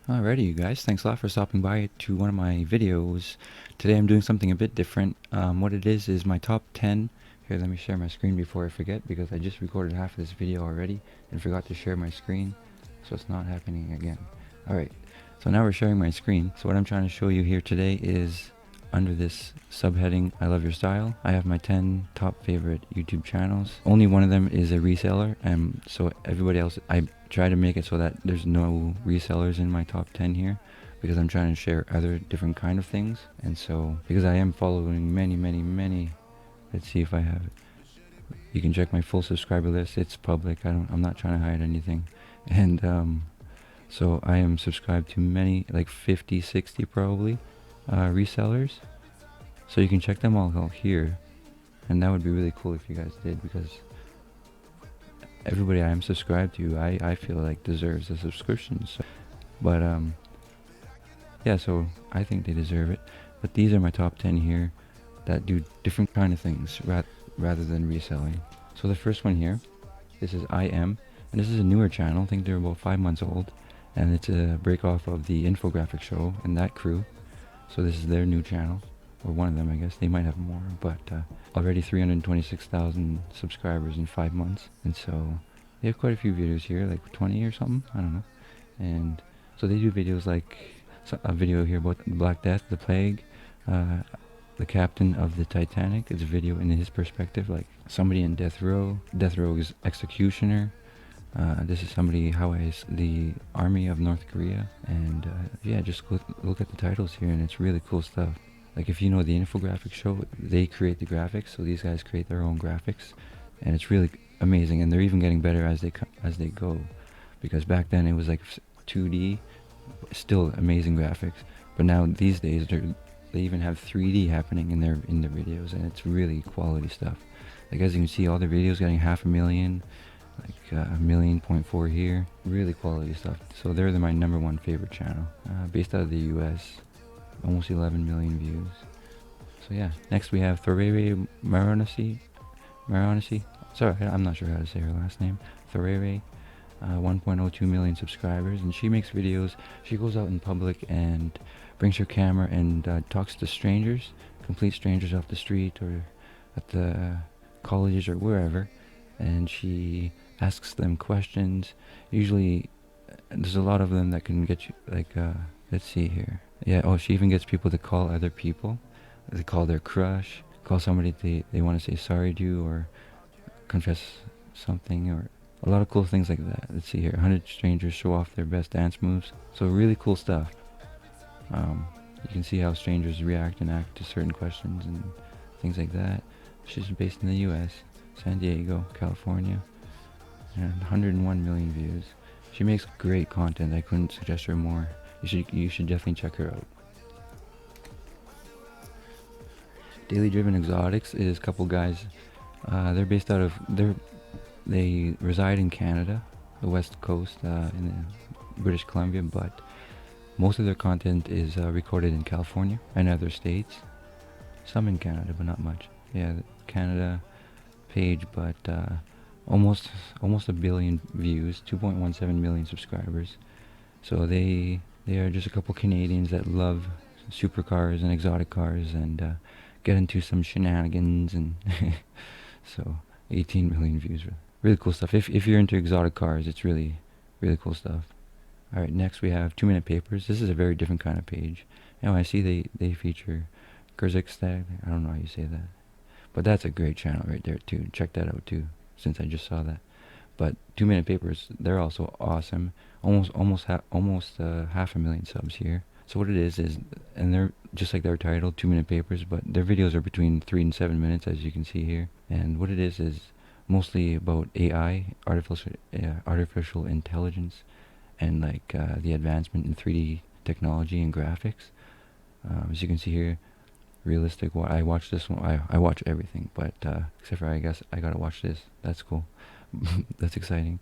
Alrighty, you guys, thanks a lot for stopping by to one of my videos. Today I'm doing something a bit different. What it is my top 10. Here, let me share my screen before I forget, because I just recorded half of this video already and forgot to share my screen, so it's not happening again. Alright, so now we're sharing my screen. So what I'm trying to show you here today is, under this subheading, I love your style, I have my 10 top favorite YouTube channels. Only one of them is a reseller, and so everybody else, I try to make it so that there's no resellers in my top 10 here, because I'm trying to share other different kind of things. And so, because I am following many, let's see if I have it. You can check my full subscriber list. It's public. I'm not trying to hide anything. And so I am subscribed to many, like 50, 60 probably, resellers. So you can check them all out here. And that would be really cool if you guys did, because everybody I am subscribed to, I feel like deserves a subscription. So, but yeah, so I think they deserve it. But these are my top 10 here that do different kind of things rather than reselling. So the first one here, this is and this is a newer channel. I think they're about 5 months old, and it's a break off of the infographic show and that crew. So this is their new channel, or one of them, I guess. They might have more, but already 326,000 subscribers in 5 months. And so they have quite a few videos here, like 20 or something, I don't know. And so they do videos like a video here about the Black Death, the Plague, the captain of the Titanic. It's a video in his perspective, like somebody in death row. Death row is executioner. This is somebody how is the army of North Korea. And yeah, just look at the titles here, and it's really cool stuff. Like, if you know the infographic show, they create the graphics, so these guys create their own graphics, and it's really amazing. And they're even getting better as they go, because back then it was like 2D, still amazing graphics, but now these days they even have 3D happening in their videos, and it's really quality stuff. Like, as you can see, all their videos getting 500,000, like 1.4 million here. Really quality stuff. So they're my #1 favorite channel, based out of the US. Almost 11 million views. So yeah, next we have Thorere Moroni. Sorry, I'm not sure how to say her last name. Thorere, 1.02 million subscribers, and she makes videos. She goes out in public and brings her camera and talks to strangers, complete strangers off the street or at the colleges or wherever, and she asks them questions. Usually, there's a lot of them that can get you, like, let's see here. Yeah, oh, she even gets people to call other people. They call their crush, call somebody they want to say sorry to, or confess something, or a lot of cool things like that. Let's see here. 100 strangers show off their best dance moves. So really cool stuff. You can see how strangers react and act to certain questions and things like that. She's based in the US, San Diego, California, and 101 million views. She makes great content. I couldn't suggest her more. You should definitely check her out. Daily Driven Exotics is a couple guys. They're based out of they reside in Canada, the West Coast, in British Columbia, but most of their content is recorded in California and other states. Some in Canada, but not much. Yeah, Canada page, but almost a billion views, 2.17 million subscribers. So they are just a couple Canadians that love supercars and exotic cars, and get into some shenanigans, and so 18 million views. Really cool stuff. If you're into exotic cars, it's really cool stuff. Alright, next we have 2 Minute Papers. This is a very different kind of page. And I see they feature Kyrgyzstan. I don't know how you say that. But that's a great channel right there too. Check that out too, since I just saw that. But 2 Minute Papers, they're also awesome. Almost 500,000 subs here. So what it is, and they're just like their title, 2 Minute Papers, but their videos are between 3 and 7 minutes, as you can see here. And what it is mostly about AI, artificial intelligence, and like the advancement in 3D technology and graphics. As you can see here, realistic. I watch this one. I watch everything, but except for, I guess I gotta watch this. That's cool. That's exciting.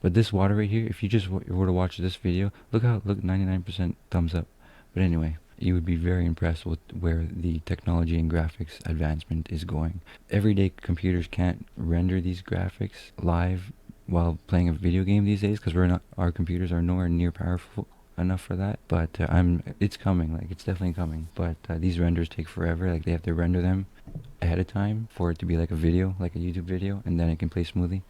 But this water right here, if you just were to watch this video, look 99% thumbs up. But anyway, you would be very impressed with where the technology and graphics advancement is going. Everyday computers can't render these graphics live while playing a video game these days, because our computers are nowhere near powerful enough for that. But it's coming, like it's definitely coming. But these renders take forever. Like they have to render them ahead of time for it to be like a video, like a YouTube video, and then it can play smoothly.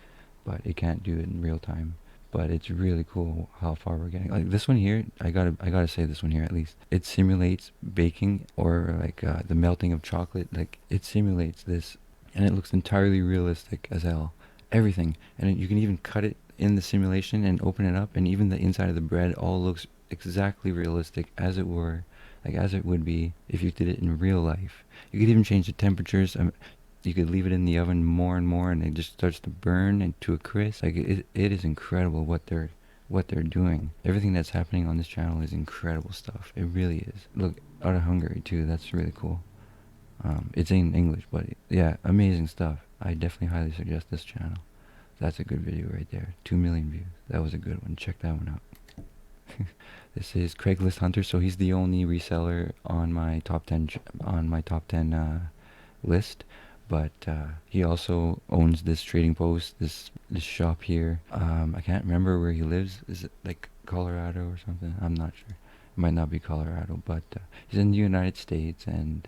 But it can't do it in real time. But it's really cool how far we're getting. Like this one here, I gotta say this one here at least. It simulates baking or like the melting of chocolate. Like it simulates this, and it looks entirely realistic as hell. Everything, and you can even cut it in the simulation and open it up, and even the inside of the bread all looks exactly realistic as it were, like as it would be if you did it in real life. You could even change the temperatures. You could leave it in the oven more and more, and it just starts to burn into a crisp. Like it is incredible what they're doing. Everything that's happening on this channel is incredible stuff. It really is. Look, out of Hungary too. That's really cool. It's in English, but yeah, amazing stuff. I definitely highly suggest this channel. That's a good video right there. 2 million views. That was a good one. Check that one out. This is Craigslist Hunter. So he's the only reseller on my top 10 list. But he also owns this trading post, this shop here. I can't remember where he lives. Is it like Colorado or something? I'm not sure. It might not be Colorado, but he's in the United States, and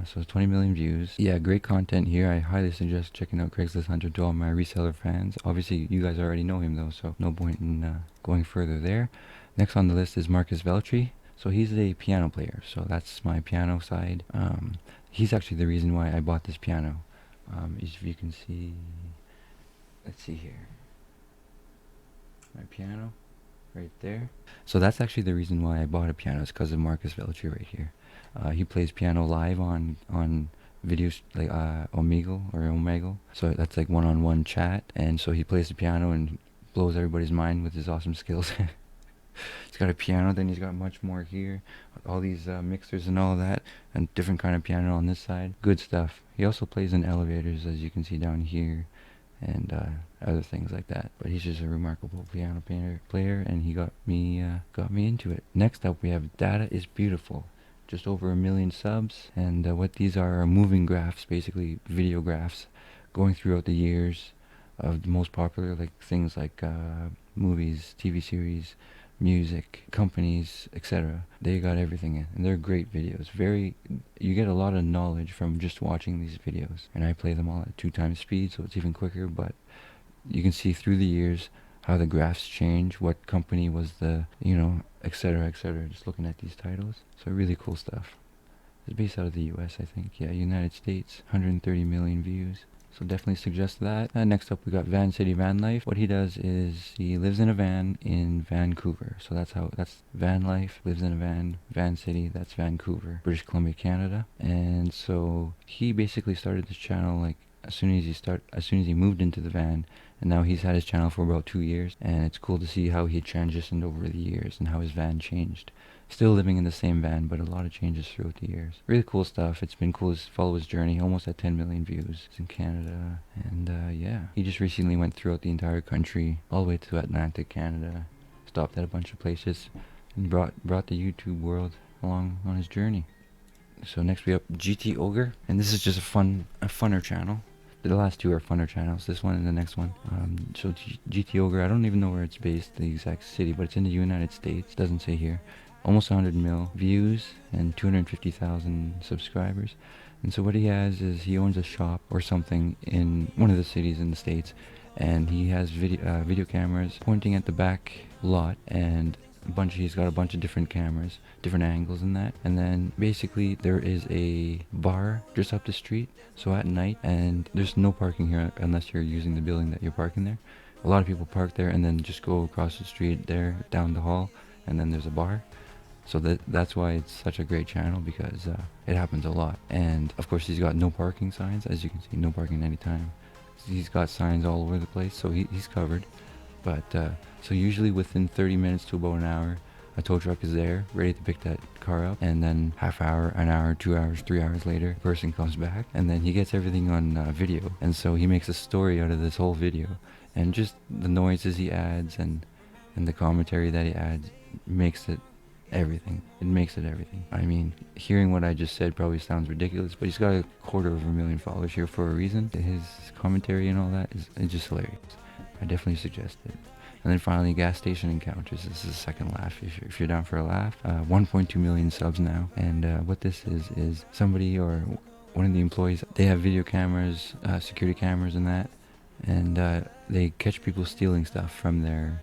so 20 million views. Yeah, great content here. I highly suggest checking out Craigslist Hunter to all my reseller fans. Obviously, you guys already know him though, so no point in going further there. Next on the list is Markus Beltre. So he's a piano player, so that's my piano side. He's actually the reason why I bought this piano. If you can see, let's see here, my piano right there. So that's actually the reason why I bought a piano, is because of Markus Beltre right here. He plays piano live on videos like Omegle. So that's like one-on-one chat, and so he plays the piano and blows everybody's mind with his awesome skills. He's got a piano, then he's got much more here, all these mixers and all that, and different kind of piano on this side. Good stuff. He also plays in elevators, as you can see down here, and other things like that. But he's just a remarkable piano player, and he got me into it. Next up, we have Data is Beautiful. Just over 1 million subs, and what these are moving graphs, basically video graphs, going throughout the years of the most popular, like things like movies, TV series, music, companies, etc. They got everything in, and they're great videos. You get a lot of knowledge from just watching these videos, and I play them all at 2 times speed, so it's even quicker. But you can see through the years how the graphs change, what company was the, etc., etc. Just looking at these titles. So really cool stuff. It's based out of the US, I think. Yeah, United States, 130 million views. So definitely suggest that. Next up, we got Van City Van Life. What he does is he lives in a van in Vancouver. So that's van life, lives in a van, Van City, that's Vancouver, British Columbia, Canada. And so he basically started this channel like as soon as he moved into the van, and now he's had his channel for about 2 years, and it's cool to see how he transitioned over the years and how his van changed. Still living in the same van, but a lot of changes throughout the years. Really cool stuff. It's been cool to follow his journey. Almost at 10 million views. It's in Canada. And yeah, he just recently went throughout the entire country, all the way to Atlantic Canada. Stopped at a bunch of places, and brought the YouTube world along on his journey. So next we have GT Ogre, and this is just a funner channel. The last 2 are funner channels, this one and the next one. So GT Ogre, I don't even know where it's based, the exact city, but it's in the United States. It doesn't say here. Almost 100 mil views and 250,000 subscribers. And so what he has is he owns a shop or something in one of the cities in the States, and he has video cameras pointing at the back lot, and he's got a bunch of different cameras, different angles in that. And then basically there is a bar just up the street, so at night, and there's no parking here unless you're using the building that you're parking there. A lot of people park there and then just go across the street there, down the hall, and then there's a bar. So that's why it's such a great channel, because it happens a lot. And of course he's got no parking signs, as you can see, no parking anytime. He's got signs all over the place, so he's covered. But so usually within 30 minutes to about an hour, a tow truck is there, ready to pick that car up, and then half hour, an hour, 2 hours, 3 hours later, the person comes back, and then he gets everything on video. And so he makes a story out of this whole video, and just the noises he adds and the commentary that he adds makes it everything. It makes it everything. I mean, hearing what I just said probably sounds ridiculous, but he's got 250,000 followers here for a reason. His commentary and all that is just hilarious. I definitely suggest it. And then finally, gas station encounters. This is the second laugh. If you're down for a laugh, 1.2 million subs now. And what this is somebody or one of the employees, they have video cameras, security cameras and that, and they catch people stealing stuff from their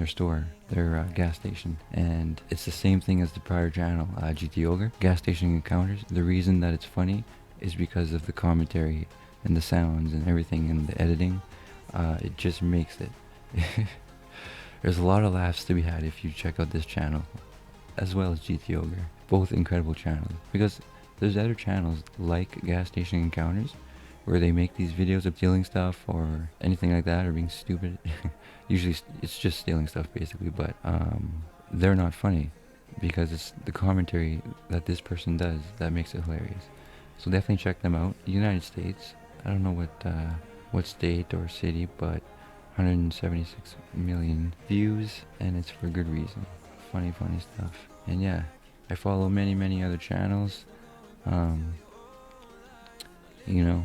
store, their gas station. And it's the same thing as the prior channel, GT Ogre, gas station encounters. The reason that it's funny is because of the commentary and the sounds and everything and the editing. It just makes it. There's a lot of laughs to be had if you check out this channel, as well as GT Ogre. Both incredible channels. Because there's other channels like Gas Station Encounters, where they make these videos of stealing stuff or anything like that, or being stupid. Usually it's just stealing stuff basically, but they're not funny, because it's the commentary that this person does that makes it hilarious. So definitely check them out. United States, I don't know what state or city, but 176 million views, and it's for good reason. Funny stuff. And yeah, I follow many other channels. You know,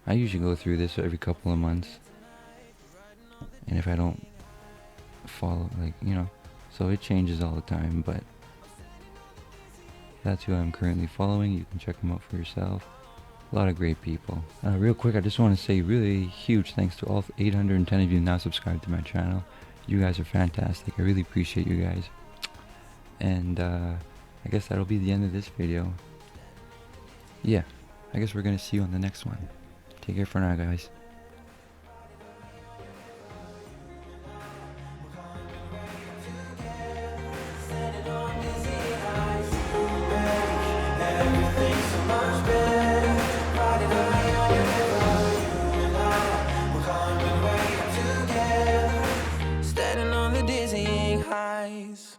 I usually go through this every couple of months, and if I don't follow, like, you know, so it changes all the time, but that's who I'm currently following. You can check them out for yourself. A lot of great people. Real quick, I just want to say really huge thanks to all 810 of you now subscribed to my channel. You guys are fantastic. I really appreciate you guys. And I guess that'll be the end of this video. Yeah, I guess we're going to see you on the next one. Take care for now, guys. Standing on the dizzying heights.